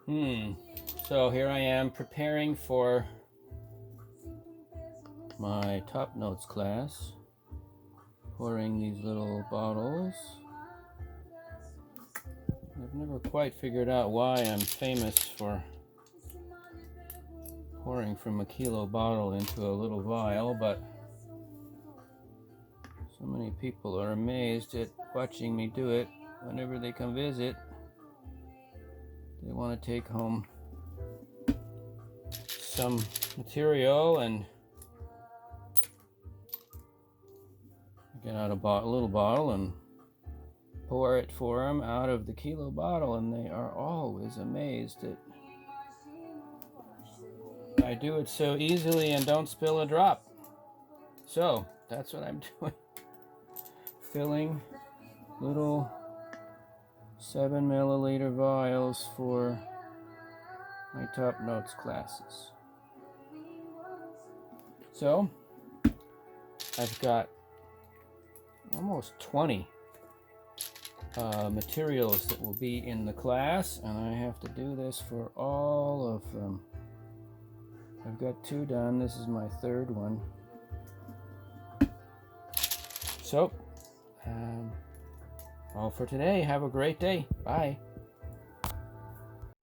So here I am preparing for my Topnotes class, pouring these little bottles. I've never quite figured out why I'm famous for pouring from a kilo bottle into a little vial, but so many people are amazed at watching me do it. Whenever they come visit, they want to take home some material and get out a little bottle and pour it for them out of the kilo bottle, and they are always amazed that I do it so easily and don't spill a drop. So that's what I'm doing, filling little 7 milliliter vials for my Topnotes classes. So I've got almost 20 materials that will be in the class, and I have to do this for all of them. I've got 2 done. This is my 3rd one. So all for today. Have a great day. Bye.